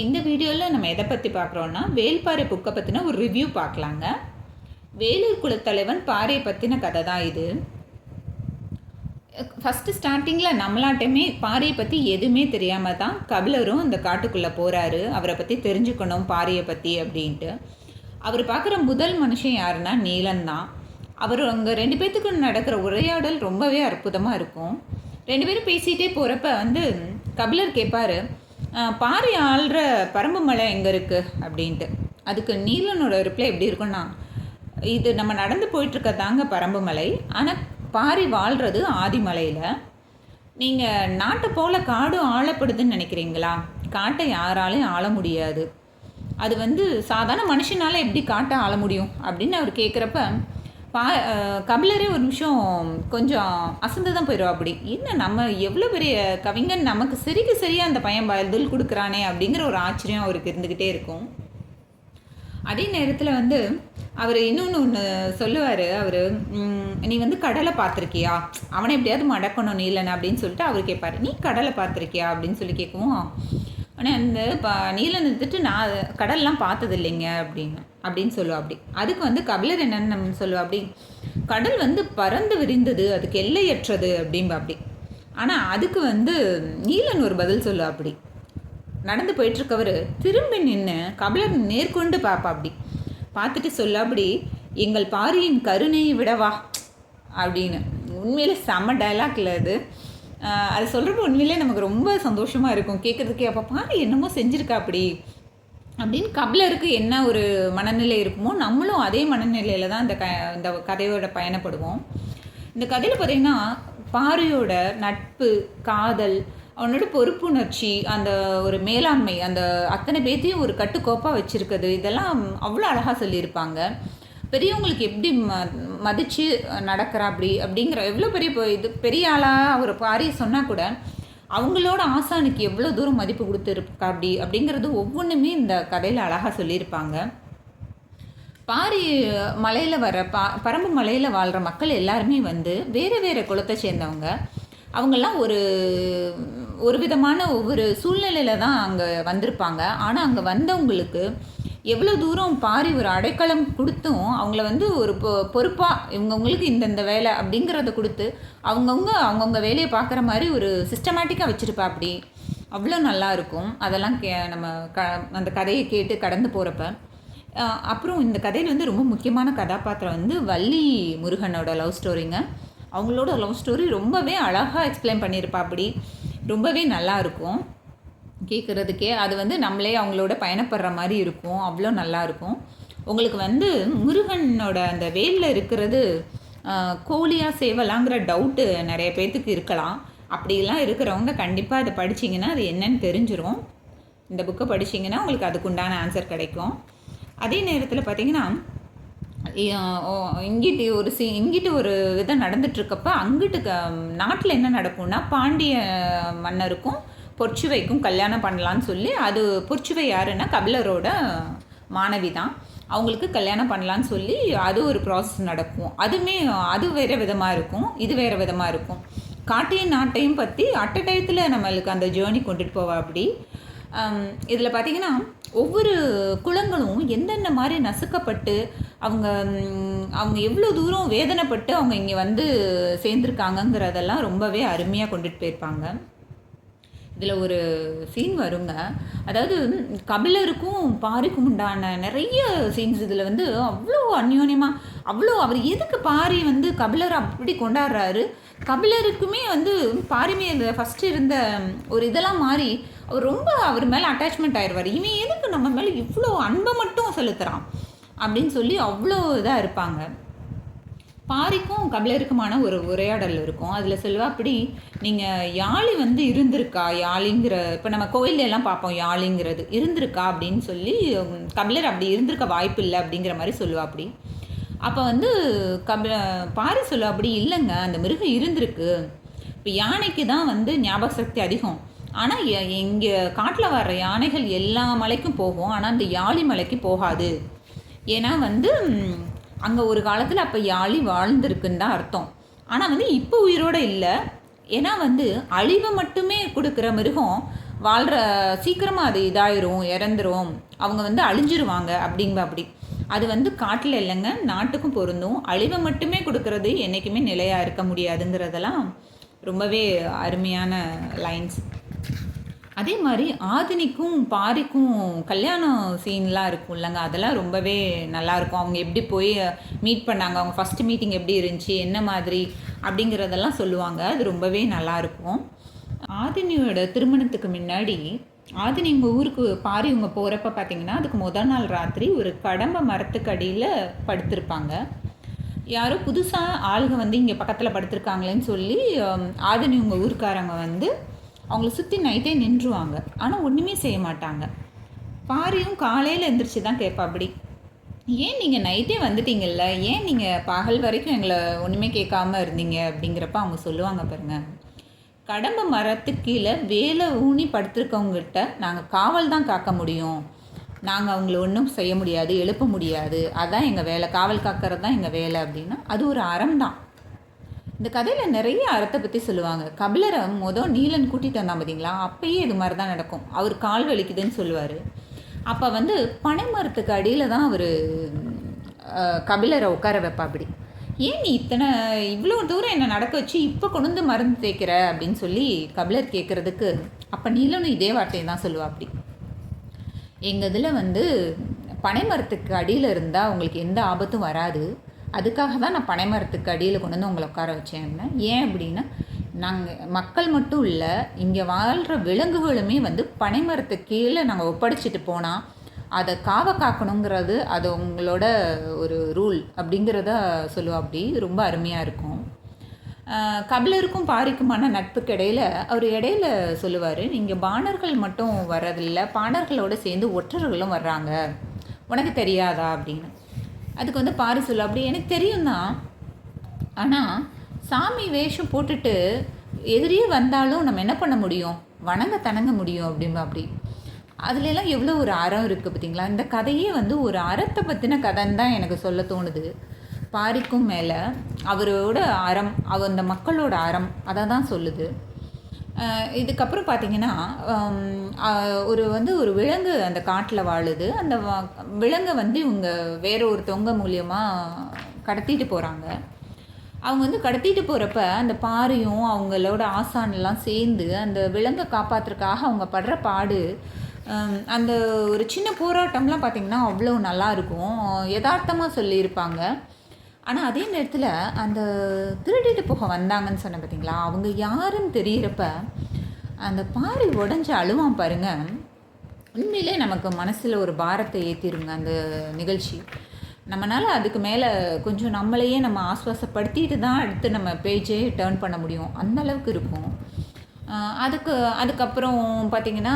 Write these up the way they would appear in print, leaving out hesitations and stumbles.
இந்த வீடியோவில் நம்ம எதை பற்றி பார்க்குறோன்னா வேள்பாறை புக்கை பற்றின ஒரு ரிவ்யூ பார்க்கலாங்க. வேலூர் குலத்தலைவன் பாறையை பற்றின கதை தான் இது. ஃபஸ்ட்டு ஸ்டார்டிங்கில் நம்மளாட்டமே பாறையை பற்றி எதுவுமே தெரியாமல் தான் கபிலரும் அந்த காட்டுக்குள்ளே போகிறாரு. அவரை பற்றி தெரிஞ்சுக்கணும் பாறையை பற்றி அப்படின்ட்டு. அவர் பார்க்குற முதல் மனுஷன் யாருன்னா நீலன் தான். அவர் அங்கே ரெண்டு பேர்த்துக்கு நடக்கிற உரையாடல் ரொம்பவே அற்புதமாக இருக்கும். ரெண்டு பேரும் பேசிகிட்டே போகிறப்ப கபிலர் கேட்பார், பாறை ஆள்ற பரம்பு மலை எங்கே இருக்குது அப்படின்ட்டு. அதுக்கு நீலனோட ரிப்ளை எப்படி இருக்குன்னா, இது நம்ம நடந்து போயிட்டுருக்கதாங்க பரம்பு மலை, ஆனால் பாரி வாழ்கிறது ஆதிமலையில். நீங்கள் நாட்டை போல் காடு ஆளப்படுதுன்னு நினைக்கிறீங்களா? காட்டை யாராலையும் ஆள முடியாது. அது சாதாரண மனுஷனால் எப்படி காட்டை ஆள முடியும் அப்படின்னு அவர் கேட்குறப்ப கபிலரே ஒரு நிமிஷம் கொஞ்சம் அசந்து தான் போயிடுவா. அப்படி என்ன நம்ம எவ்வளோ பெரிய கவிஞன், நமக்கு சரியாக அந்த பையன் பதில் கொடுக்குறானே அப்படிங்கிற ஒரு ஆச்சரியம் அவருக்கு இருந்துக்கிட்டே இருக்கும். அதே நேரத்தில் அவர் இன்னொன்று சொல்லுவார். அவர் நீ கடலை பார்த்துருக்கியா, அவனை எப்படியாவது மடக்கணும் நீலன் அப்படின்னு சொல்லிட்டு அவர் கேட்பார், நீ கடலை பார்த்துருக்கியா அப்படின்னு சொல்லி கேட்கவும், ஆனால் நீலன் நான் கடல்லாம் பார்த்தது இல்லைங்க அப்படின்னு சொல்லுவா. அப்படி அதுக்கு கபிலர் என்னன்னு நம்ம சொல்லுவா, அப்படி கடல் பறந்து விரிந்தது, அதுக்கு எல்லையற்றது அப்படின்பா. அப்படி ஆனால் அதுக்கு நீலன் ஒரு பதில் சொல்லுவா. அப்படி நடந்து போயிட்டுருக்கவர் திரும்பி நின்று கபிலர் நேர்கொண்டு பார்ப்பா. அப்படி பார்த்துட்டு சொல்ல, அப்படி எங்கள் பாரியின் கருணையை விடவா அப்படின்னு. உண்மையிலே செம்ம டைலாக்ல அது சொல்கிறப்ப உண்மையிலே நமக்கு ரொம்ப சந்தோஷமாக இருக்கும் கேட்குறதுக்கே. அப்போ பாரி என்னமோ செஞ்சுருக்கா அப்படி அப்படின்னு கபிலருக்கு என்ன ஒரு மனநிலை இருக்குமோ நம்மளும் அதே மனநிலையில் தான் இந்த கதையோட பயணப்படுவோம். இந்த கதையில் பார்த்திங்கன்னா பாரியோட நட்பு, காதல், அவனோட பொறுப்புணர்ச்சி, அந்த ஒரு மேலாண்மை, அந்த அத்தனை பேர்த்தையும் ஒரு கட்டுக்கோப்பாக வச்சுருக்குது, இதெல்லாம் அவ்வளோ அழகாக சொல்லியிருப்பாங்க. பெரியவங்களுக்கு எப்படி மதித்து நடக்கிறா அப்படிங்கிற எவ்வளோ பெரிய ஆளாக ஒரு பாரியை சொன்னால் கூட அவங்களோட ஆசானுக்கு எவ்வளோ தூரம் மதிப்பு கொடுத்துருக்கா அப்படிங்கிறது ஒவ்வொன்றுமே இந்த கதையில் அழகாக சொல்லியிருப்பாங்க. பாரி மலையில் வர பரம்பு மலையில் வாழ்கிற மக்கள் எல்லாருமே வேறு வேறு குலத்தை சேர்ந்தவங்க. அவங்கெல்லாம் ஒரு விதமான ஒவ்வொரு சூழ்நிலையில் தான் அங்கே வந்திருப்பாங்க. ஆனால் அங்கே வந்தவங்களுக்கு எவ்வளோ தூரம் பாரி ஒரு அடைக்கலம் கொடுத்தும் அவங்கள ஒரு பொறுப்பாக இவங்கவுங்களுக்கு இந்தந்த வேலை அப்படிங்கிறத கொடுத்து அவங்கவுங்க வேலையை பார்க்குற மாதிரி ஒரு சிஸ்டமேட்டிக்காக வச்சுருப்பா. அப்படி அவ்வளோ நல்லா இருக்கும். அதெல்லாம் நம்ம அந்த கதையை கேட்டு கடந்து போகிறப்ப. அப்புறம் இந்த கதையில் ரொம்ப முக்கியமான கதாபாத்திரம் வள்ளி முருகனோட லவ் ஸ்டோரிங்க. அவங்களோட லவ் ஸ்டோரி ரொம்பவே அழகாக எக்ஸ்பிளைன் பண்ணியிருப்பா. அப்படி ரொம்பவே நல்லா இருக்கும் கேட்குறதுக்கே. அது நம்மளே அவங்களோட பயணப்படுற மாதிரி இருக்கும். அவ்வளோ நல்லா இருக்கும். உங்களுக்கு முருகனோட அந்த வேலில் இருக்கிறது கோழியாக சேவலாங்கிற டவுட்டு நிறைய பேர்த்துக்கு இருக்கலாம். அப்படிலாம் இருக்கிறவங்க கண்டிப்பாக அதை படிச்சிங்கன்னா அது என்னன்னு தெரிஞ்சிடும். இந்த புக்கை படிச்சிங்கன்னா உங்களுக்கு அதுக்குண்டான ஆன்சர் கிடைக்கும். அதே நேரத்தில் பார்த்திங்கன்னா இங்கிட்டு ஒரு விதம் நடந்துட்டுருக்கப்ப அங்கிட்டு நாட்டில் என்ன நடக்கும்னா, பாண்டிய மன்னருக்கும் பொற்சுவைக்கும் கல்யாணம் பண்ணலான்னு சொல்லி, அது பொற்சுவை யாருன்னா கபிலரோட மாணவி தான். அவங்களுக்கு கல்யாணம் பண்ணலான்னு சொல்லி அது ஒரு ப்ராசஸ் நடக்கும். அது வேறு விதமாக இருக்கும், இது வேறு விதமாக இருக்கும். காட்டையும் நாட்டையும் பற்றி டயத்தில் நம்மளுக்கு அந்த ஜேர்னி கொண்டுட்டு போவா. அப்படி இதில் பார்த்திங்கன்னா ஒவ்வொரு குலங்களும் எந்தெந்த மாதிரி நசுக்கப்பட்டு அவங்க எவ்வளோ தூரம் வேதனைப்பட்டு அவங்க இங்கே சேர்ந்துருக்காங்கங்கிறதெல்லாம் ரொம்பவே அருமையாக கொண்டுட்டு போயிருப்பாங்க. இதில் ஒரு சீன் வருங்க. அதாவது கபிலருக்கும் பாரிக்கும் உண்டான நிறைய சீன்ஸ் இதில் அவ்வளோ அந்யோன்யமாக, அவ்வளோ அவர் எதுக்கு பாரி கபிலர் அப்படி கொண்டாடுறாரு, கபிலருக்குமே பாரி மேலே ஃபஸ்ட்டு இருந்த ஒரு இதெல்லாம் மாறி அவர் மேலே அட்டாச்மெண்ட் ஆயிடுவார். இவன் எதுக்கு நம்ம மேலே இவ்வளோ அன்பை மட்டும் செலுத்துகிறான் அப்படின்னு சொல்லி அவ்வளோ இதாக இருப்பாங்க. பாரிக்கும் கபிலருக்குமான ஒரு உரையாடல் இருக்கும். அதில் சொல்லுவா, அப்படி நீங்கள் யாழி இருந்திருக்கா, யாழிங்கிற இப்போ நம்ம கோயிலெல்லாம் பார்ப்போம், யாழிங்கிறது இருந்திருக்கா அப்படின்னு சொல்லி கபிலர் அப்படி இருந்திருக்க வாய்ப்பு இல்லை அப்படிங்கிற மாதிரி சொல்லுவா. அப்படி அப்போ பாரி சொல்லுவா, அப்படி இல்லைங்க, அந்த மிருகம் இருந்திருக்கு. இப்போ யானைக்கு தான் ஞாபக சக்தி அதிகம். ஆனால் இங்கே காட்டில் வர்ற யானைகள் எல்லா மலைக்கும் போகும், ஆனால் அந்த யாழி மலைக்கு போகாது. ஏன்னா அங்கே ஒரு காலத்தில் அப்போ யாழி வாழ்ந்துருக்குன்னு தான் அர்த்தம். ஆனால் இப்போ உயிரோடு இல்லை. ஏன்னா அழிவை மட்டுமே கொடுக்குற மிருகம் வாழ்கிற சீக்கிரமாக அது இதாயிரும், இறந்துரும், அவங்க வந்து அழிஞ்சிருவாங்க அப்படி. அது வந்து காட்டில் இல்லைங்க, நாட்டுக்கும் பொருந்தும். அழிவை மட்டுமே கொடுக்கறது என்றைக்குமே நிலையாக இருக்க முடியாதுங்கிறதெல்லாம் ரொம்பவே அருமையான லைன்ஸ். அதே மாதிரி ஆதினிக்கும் பாரிக்கும் கல்யாணம் சீன்லாம் இருக்கும் இல்லைங்க, அதெல்லாம் ரொம்பவே நல்லாயிருக்கும். அவங்க எப்படி போய் மீட் பண்ணாங்க, அவங்க ஃபஸ்ட்டு மீட்டிங் எப்படி இருந்துச்சு, என்ன மாதிரி அப்படிங்கிறதெல்லாம் சொல்லுவாங்க. அது ரொம்பவே நல்லாயிருக்கும். ஆதினியோட திருமணத்துக்கு முன்னாடி ஆதினி உங்கள் ஊருக்கு பாரி இவங்க போகிறப்ப பார்த்தீங்கன்னா அதுக்கு முதல் நாள் ராத்திரி ஒரு கடம்பை மரத்துக்கு அடியில் படுத்திருப்பாங்க. யாரோ புதுசாக ஆளுங்க வந்து இங்கே பக்கத்தில் படுத்திருக்காங்களேன்னு சொல்லி ஆதினி உங்கள் ஊருக்காரங்க வந்து அவங்கள சுற்றி நைட்டே நின்றுவாங்க. ஆனால் ஒன்றுமே செய்ய மாட்டாங்க. பாரியும் காலையில் எழுந்திரிச்சு தான் கேட்பா, அப்படி ஏன் நீங்கள் நைட்டே வந்துட்டீங்கல்ல, ஏன் நீங்கள் பகல் வரைக்கும் எங்களை ஒன்றுமே கேட்காம இருந்தீங்க அப்படிங்கிறப்ப அவங்க சொல்லுவாங்க பாருங்க, கடம்பு மரத்துக்கு கீழே வேலை ஊனி படுத்திருக்கவங்ககிட்ட நாங்கள் காவல் தான் காக்க முடியும், நாங்கள் அவங்கள ஒன்றும் செய்ய முடியாது, எழுப்ப முடியாது, அதுதான் எங்கள் வேலை, காவல் காக்கிறது தான் எங்கள் வேலை அப்படின்னா அது ஒரு அறம் தான். இந்த கதையில் நிறைய அறத்தை பற்றி சொல்லுவாங்க. கபிலரை நீலன் கூட்டிகிட்டு வந்தான் பார்த்தீங்களா, அப்பயே இது மாதிரி தான் நடக்கும். அவர் கால் வலிக்குதுன்னு சொல்லுவார். அப்போ வந்து பனை மரத்துக்கு அடியில் தான் அவர் கபிலரை உட்கார வைப்பா. அப்படி ஏன் நீ இவ்வளோ தூரம் என்னை நடக்க வச்சு இப்போ கொண்டு வந்து மருந்து தேய்க்கிற அப்படின்னு சொல்லி கபிலர் கேட்குறதுக்கு அப்போ நீலனும் இதே வார்த்தையை தான் சொல்லுவா. அப்படி எங்கள் இதில் வந்து பனை மரத்துக்கு அடியில் இருந்தால் உங்களுக்கு எந்த ஆபத்தும் வராது, அதுக்காக தான் நான் பனை மரத்துக்கு அடியில் கொண்டு வந்து உங்களை உட்கார வச்சேன் அப்படின்னா. ஏன் அப்படின்னா நாங்கள் மக்கள் மட்டும் இல்லை, இங்கே வாழ்கிற விலங்குகளுமே வந்து பனை மரத்துக்கு கீழே நாங்கள் ஒப்படைச்சிட்டு போனால் அதை காக்கணுங்கிறது அது உங்களோட ஒரு ரூல் அப்படிங்கிறத சொல்லுவா. அப்படி ரொம்ப அருமையாக இருக்கும். கபிலருக்கும் பாரிக்குமான நட்புக்கு இடையில் அவர் இடையில சொல்லுவார், நீங்கள் பாணர்கள் மட்டும் வர்றதில்லை, பாணர்களோடு சேர்ந்து ஒற்றர்களும் வர்றாங்க, உனக்கு தெரியாதா அப்படின்னு. அதுக்கு வந்து பாரி சொல்ல, அப்படி எனக்கு தெரியும் தான், ஆனால் சாமி வேஷம் போட்டுட்டு எதிரியே வந்தாலும் நம்ம என்ன பண்ண முடியும், தணங்க முடியும் அப்படின்பா. அப்படி அதுலெல்லாம் எவ்வளோ ஒரு அறம் இருக்குது பார்த்தீங்களா. இந்த கதையே வந்து ஒரு அறத்தை பற்றின கதைன்னு தான் எனக்கு சொல்ல தோணுது. பாரிக்கும் மேலே அவரோட அறம், அந்த மக்களோட அறம் அதை தான் சொல்லுது. இதுக்கப்புறம் பார்த்திங்கன்னா ஒரு விலங்கு அந்த காட்டில் வாழுது. அந்த விலங்கை வந்து இவங்க வேற ஒருத்தவங்க மூலியமாக கடத்திட்டு போகிறாங்க. அவங்க வந்து கடத்திட்டு போகிறப்ப அந்த பாரியும் அவங்களோட ஆசானெல்லாம் சேர்ந்து அந்த விலங்கை காப்பாற்றுறதுக்காக அவங்க படுற பாடு, அந்த ஒரு சின்ன போராட்டம்லாம் பார்த்திங்கன்னா அவ்வளோ நல்லாயிருக்கும், யதார்த்தமாக சொல்லியிருப்பாங்க. ஆனால் அதே நேரத்தில் அந்த திருடிட்டு போக வந்தாங்கன்னு சொன்ன பார்த்தீங்களா, அவங்க யாருன்னு தெரிகிறப்ப அந்த பாரி உடஞ்சி அழுவான் பாருங்கள். உண்மையிலே நமக்கு மனசில் ஒரு பாரத்தை ஏற்றிருங்க அந்த நிகழ்ச்சி. நம்மளால் அதுக்கு மேலே கொஞ்சம் நம்மளையே நம்ம ஆஸ்வாசப்படுத்திட்டு தான் அடுத்து நம்ம பேஜே டேர்ன் பண்ண முடியும், அந்த அளவுக்கு இருக்கும். அதுக்கப்புறம் பார்த்திங்கன்னா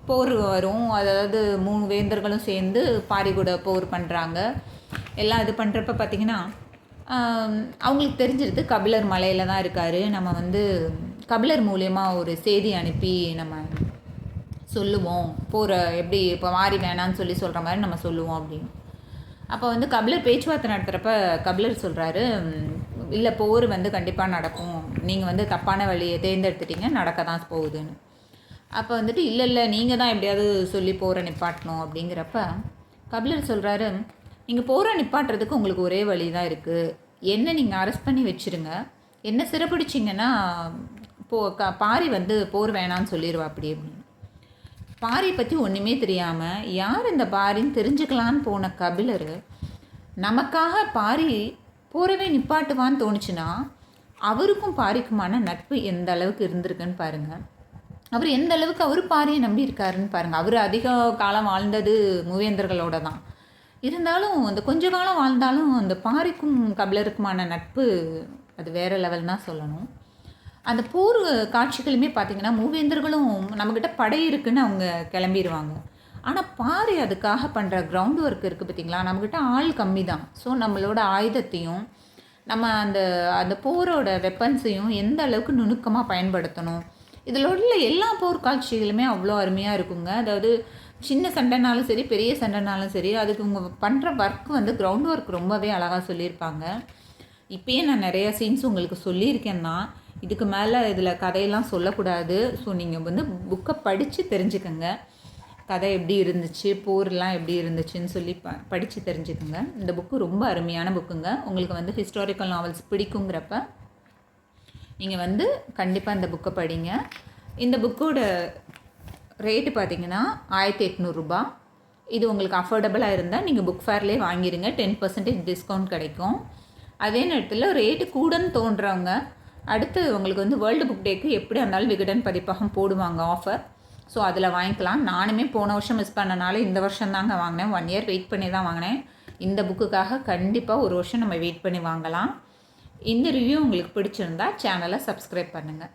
போர் வரும். அதாவது 3 வேந்தர்களும் சேர்ந்து பாரி கூட போர் பண்ணுறாங்க. எல்லாம் இது பண்ணுறப்ப பார்த்திங்கன்னா அவங்களுக்கு தெரிஞ்சிருது கபிலர் மலையில் தான் இருக்கார். நம்ம வந்து கபிலர் மூலியமாக ஒரு செய்தி அனுப்பி நம்ம சொல்லுவோம், போகிற எப்படி இப்போ மாறி வேணான்னு சொல்கிற மாதிரி நம்ம சொல்லுவோம் அப்படின்னு. அப்போ வந்து கபிலர் பேச்சுவார்த்தை நடத்துகிறப்ப கபிலர் சொல்கிறாரு, இல்லை போர் வந்து கண்டிப்பாக நடக்கும், நீங்கள் வந்து தப்பான வழியை தேர்ந்தெடுத்துட்டீங்க, நடக்க தான் போகுதுன்னு. அப்போ வந்துட்டு இல்லை நீங்கள் தான் எப்படியாவது சொல்லி போரை நிப்பாட்டணும் அப்படிங்கிறப்ப கபிலர் சொல்கிறாரு, நீங்கள் போரை நிப்பாட்டுறதுக்கு உங்களுக்கு ஒரே வழி தான் இருக்குது, என்ன நீங்கள் அரெஸ்ட் பண்ணி வச்சுருங்க, என்ன சிறப்பிடிச்சிங்கன்னா பாரி வந்து போர் வேணான்னு சொல்லிடுவா அப்படி அப்படின்னு. பாரியை பற்றி ஒன்றுமே தெரியாமல் யார் இந்த பாரின்னு தெரிஞ்சுக்கலான்னு போன கபிலர் நமக்காக பாரி போரவே நிப்பாட்டுவான்னு தோணுச்சுன்னா அவருக்கும் பாரிக்குமான நட்பு எந்த அளவுக்கு இருந்திருக்குன்னு பாருங்கள். அவர் எந்த அளவுக்கு அவர் பாரியை நம்பி இருக்காருன்னு பாருங்கள். அவர் அதிக காலம் வாழ்ந்தது மூவேந்தர்களோட தான். இருந்தாலும் அந்த கொஞ்ச காலம் வாழ்ந்தாலும் அந்த பாரிக்கும் கபிலருக்குமான நட்பு அது வேறு லெவல் தான் சொல்லணும். அந்த போர் காட்சிகளுமே பார்த்திங்கன்னா மூவேந்தர்களும் நம்மக்கிட்ட படை இருக்குன்னு அவங்க கிளம்பிடுவாங்க. ஆனால் பாரி அதுக்காக பண்ணுற கிரவுண்ட் ஒர்க் இருக்குது பார்த்திங்களா, நம்மக்கிட்ட ஆள் கம்மி தான். ஸோ நம்மளோட ஆயுதத்தையும் நம்ம அந்த போரோட வெப்பன்ஸையும் எந்த அளவுக்கு நுணுக்கமாக பயன்படுத்தணும், இதில் உள்ள எல்லா போர் காட்சிகளுமே அவ்வளோ அருமையாக இருக்குங்க. அதாவது சின்ன சண்டைனாலும் சரி, பெரிய சண்டைனாலும் சரி, அதுக்கு இவங்க பண்ணுற ஒர்க் வந்து கிரவுண்ட் ஒர்க் ரொம்பவே அழகாக சொல்லியிருப்பாங்க. இப்போயே நான் நிறையா சீன்ஸ் உங்களுக்கு சொல்லியிருக்கேன் தான். இதுக்கு மேலே இதில் கதையெல்லாம் சொல்லக்கூடாது. ஸோ நீங்கள் வந்து புக்கை படித்து தெரிஞ்சுக்கங்க. கதை எப்படி இருந்துச்சு, போர்லாம் எப்படி இருந்துச்சுன்னு சொல்லி படித்து தெரிஞ்சுக்கோங்க. இந்த புக்கு ரொம்ப அருமையான புக்குங்க. உங்களுக்கு வந்து ஹிஸ்டாரிக்கல் நாவல்ஸ் பிடிக்குங்கிறப்ப நீங்கள் வந்து கண்டிப்பாக இந்த புக்கை படிங்க. இந்த புக்கோட ரேட்டு பார்த்தீங்கன்னா 1800 ரூபா. இது உங்களுக்கு அஃபோர்டபுளாக இருந்தால் நீங்கள் புக் ஃபேர்லேயே வாங்கிடுங்க. 10% டிஸ்கவுண்ட் கிடைக்கும். அதே நேரத்தில் ரேட்டு கூடன்னு தோன்றவங்க அடுத்து உங்களுக்கு வந்து வேர்ல்டு புக் டேக்கு எப்படி இருந்தாலும் விகடன் பதிப்பகம் போடுவாங்க ஆஃபர். ஸோ அதில் வாங்கிக்கலாம். நானுமே போன வருஷம் மிஸ் பண்ணனால இந்த வருஷம் தாங்க வாங்கினேன். 1 இயர் வெயிட் பண்ணி தான் வாங்கினேன். இந்த புக்குக்காக கண்டிப்பாக ஒரு வருஷம் நம்ம வெயிட் பண்ணி வாங்கலாம். இந்த ரிவ்யூ உங்களுக்கு பிடிச்சிருந்தா சேனலை சப்ஸ்கிரைப் பண்ணுங்கள்.